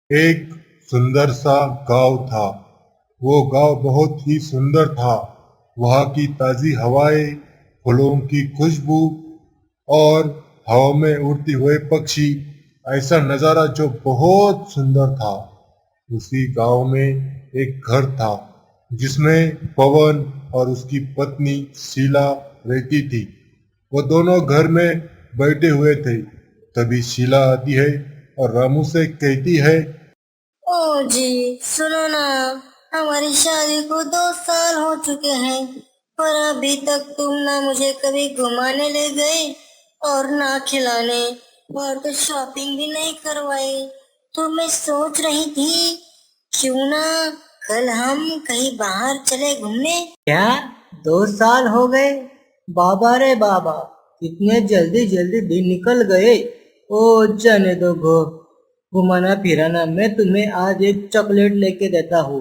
एक सुंदर सा गांव था। वो गांव बहुत ही सुंदर था। वहाँ की ताजी हवाएं, फूलों की खुशबू और हवा में उड़ते हुए पक्षी, ऐसा नजारा जो बहुत सुंदर था। उसी गांव में एक घर था जिसमें पवन और उसकी पत्नी शीला रहती थी। वो दोनों घर में बैठे हुए थे। तभी शीला आती है और रामू से कहती है, ओ जी, सुनो ना। हमारी शादी को 2 साल हो चुके हैं, पर अभी तक तुम ना मुझे कभी घुमाने ले गए और ना खिलाने, और तो शॉपिंग भी नहीं करवाई। तो मैं सोच रही थी, क्यों ना कल हम कहीं बाहर चले घूमने। क्या 2 साल हो गए? बाबा रे बाबा, कितने जल्दी जल्दी दिन निकल गए। ओ जाने दो घुमाना फिराना। मैं तुम्हें आज एक चॉकलेट लेके देता हूँ।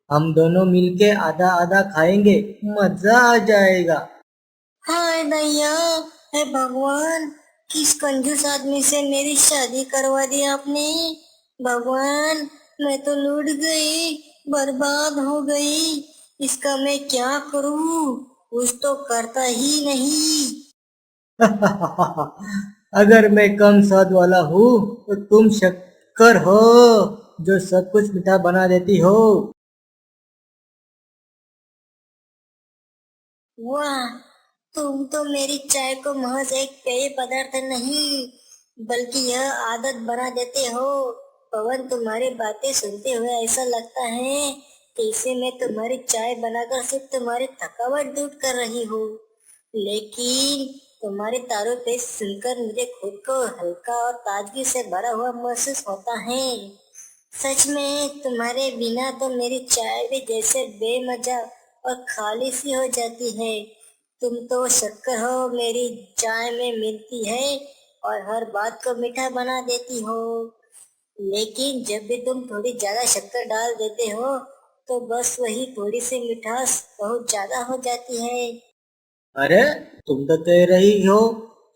हम दोनों मिलके आधा आधा खाएंगे, मजा आ जाएगा। हाय दैया, हे भगवान, किस कंजूस आदमी से मेरी शादी करवा दी आपने। भगवान, मैं तो लूट गई, बर्बाद हो गई। इसका मैं क्या करूं, कुछ तो करता ही नहीं। अगर मैं कम स्वाद वाला हूँ तो तुम शक्कर हो, जो सब कुछ मीठा बना देती हो। वाह, तुम तो मेरी चाय को महज एक पेय पदार्थ नहीं, बल्कि यह आदत बना देते हो। पवन, तुम्हारी बातें सुनते हुए ऐसा लगता है कि इसे मैं तुम्हारी चाय बनाकर सिर्फ तुम्हारी थकावट दूर कर रही हूँ। लेकिन तुम्हारी तारीफें सुनकर मुझे खुद को हल्का और ताजगी से भरा हुआ महसूस होता है। सच में तुम्हारे बिना तो मेरी चाय भी जैसे बेमजा और खाली सी हो जाती है। तुम तो शक्कर हो, मेरी चाय में मिलती है और हर बात को मीठा बना देती हो। लेकिन जब भी तुम थोड़ी ज्यादा शक्कर डाल देते हो, तो बस वही थोड़ी सी मिठास बहुत ज्यादा हो जाती है। अरे, तुम तो कह रही हो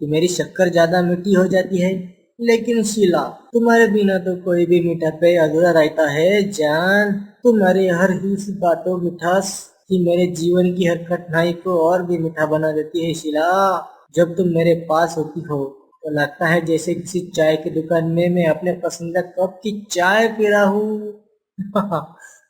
कि मेरी शक्कर ज्यादा मीठी हो जाती है, लेकिन शीला, तुम्हारे बिना तो कोई भी मीठा पेय अधूरा रहता है जान। तुम्हारी हर हिस्स बातों मिठास की मेरे जीवन की हर कठिनाई को और भी मीठा बना देती है शीला। जब तुम मेरे पास होती हो तो लगता है जैसे किसी चाय की दुकान में मैं अपने पसंदीदा कप की चाय पी रहा हूँ।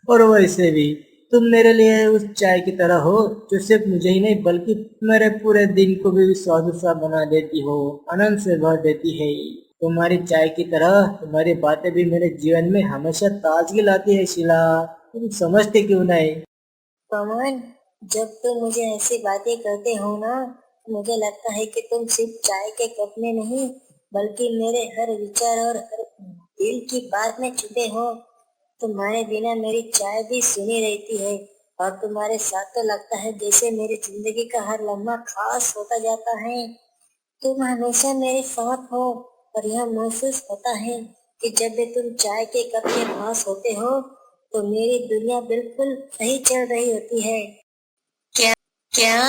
और वैसे भी तुम मेरे लिए उस चाय की तरह हो जो सिर्फ मुझे ही नहीं बल्कि मेरे पूरे दिन को भी स्वादिष्ट सा बना देती हो, आनंद से भर देती है। तुम्हारी चाय की तरह तुम्हारी बातें भी मेरे जीवन में हमेशा ताजगी लाती है शीला। तुम समझते क्यों नहीं? पवन, जब तुम मुझे ऐसी बातें करते हो ना, तो मुझे लगता है कि तुम सिर्फ चाय के कप में नहीं, बल्कि मेरे हर विचार और हर दिल की बात में छुपे हो। तुम्हारे बिना मेरी चाय भी सुनी रहती है, और तुम्हारे साथ तो लगता है जैसे मेरी जिंदगी का हर लम्हा खास होता जाता है। तुम हमेशा मेरे साथ हो, और यह महसूस होता है कि जब भी तुम चाय के कप के पास होते हो, तो मेरी दुनिया बिल्कुल सही चल रही होती है। क्या? क्या?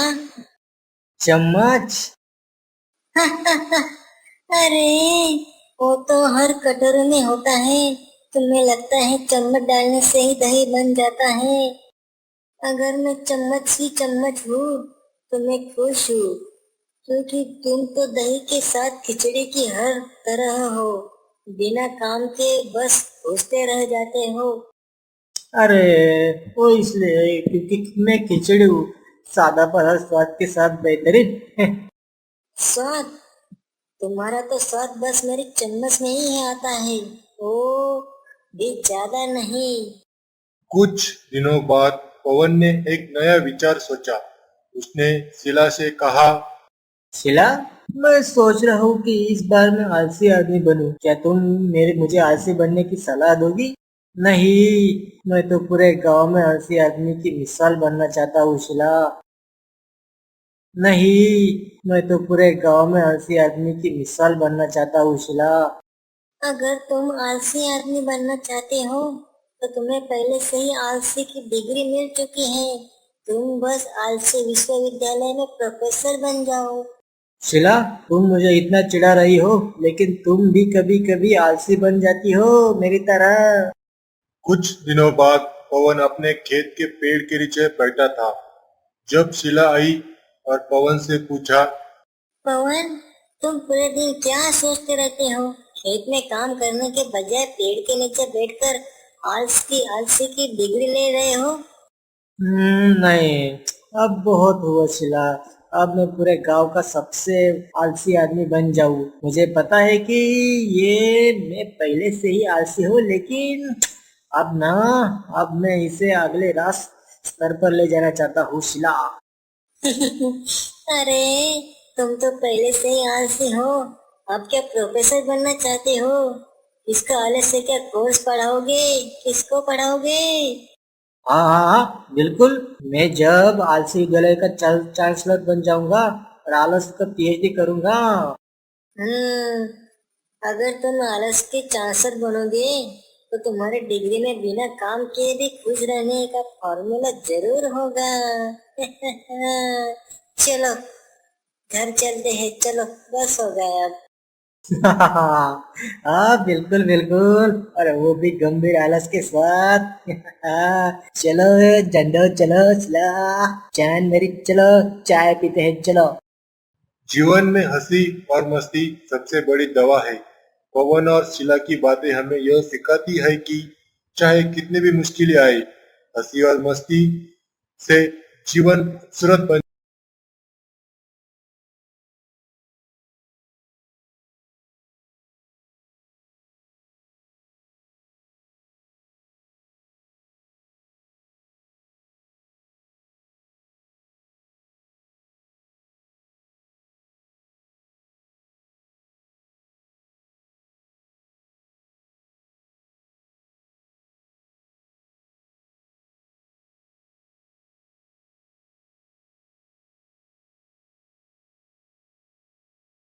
चम्मच। अरे, वो तो हर कटोरे में होता है। तुम्हें लगता है चम्मच डालने से ही दही बन जाता है। अगर मैं चम्मच ही चम्मच हूँ, तो मैं खुश हूँ, क्योंकि तुम तो दही के साथ खिचड़ी की हर तरह हो। बिना काम के बस पूछते रह जाते हो। अरे, वो इसलिए क्योंकि मैं खिचड़ी हूँ, सादा पर हर स्वाद के साथ बेहतरीन। स्वाद? तुम्हारा तो स्वाद बस मेरी चम्मच में ही आता है, ओ भी ज्यादा नहीं। कुछ दिनों बाद पवन ने एक नया विचार सोचा। उसने शीला से कहा, शीला, मैं सोच रहा हूँ कि इस बार मैं आलसी आदमी बनूं। क्या तुम मुझे आलसी बनने की सलाह दोगी? नहीं, मैं तो पूरे गांव में आलसी आदमी की मिसाल बनना चाहता हूँ शीला। नहीं, मैं तो पूरे गांव में आलसी आदमी की मिसाल बनना चाहता हूँ शीला। अगर तुम आलसी आदमी बनना चाहते हो, तो तुम्हें पहले से ही आलसी की डिग्री मिल चुकी है। तुम बस आलसी विश्वविद्यालय में प्रोफेसर बन जाओ। शिला, तुम मुझे इतना चिढ़ा रही हो, लेकिन तुम भी कभी कभी आलसी बन जाती हो मेरी तरह। कुछ दिनों बाद पवन अपने खेत के पेड़ के नीचे बैठा था। जब शीला आई और पवन से पूछा, पवन, तुम पूरे दिन क्या सोचते रहते हो? खेत में काम करने के बजाय पेड़ के नीचे बैठकर आलसी की डिग्री ले रहे हो? नहीं, अब बहुत हुआ शिला। अब मैं पूरे गांव का सबसे आलसी आदमी बन जाऊं। मुझे पता है कि ये मैं पहले से ही आलसी हूँ, लेकिन अब ना, अब मैं इसे अगले रास स्तर पर ले जाना चाहता हूँ शिला। अरे, तुम तो पहले से ही आलसी हो। अब क्या प्रोफेसर बनना चाहते हो? इसका अलग से क्या कोर्स पढ़ाओगे? किसको पढ़ाओगे? हाँ हाँ हाँ, बिल्कुल। मैं जब आलसी विद्यालय का चांसलर बन जाऊंगा और आलस का पीएचडी करूंगा। हम्म, अगर तुम आलस के चांसर बनोगे तो तुम्हारे डिग्री में बिना काम किए भी खुश रहने का फॉर्मूला जरूर होगा। चलो, घर चलते हैं। चलो, बस हो गया अब। हाँ बिल्कुल बिल्कुल, और वो भी गंभीर आलस के साथ। चलो झंडो, चलो चला चांद मेरी, चलो चाय पीते हैं, चलो। जीवन में हंसी और मस्ती सबसे बड़ी दवा है। पवन और शीला की बातें हमें यह सिखाती है कि चाहे कितनी भी मुश्किलें आए, हंसी और मस्ती से जीवन खूबसूरत बन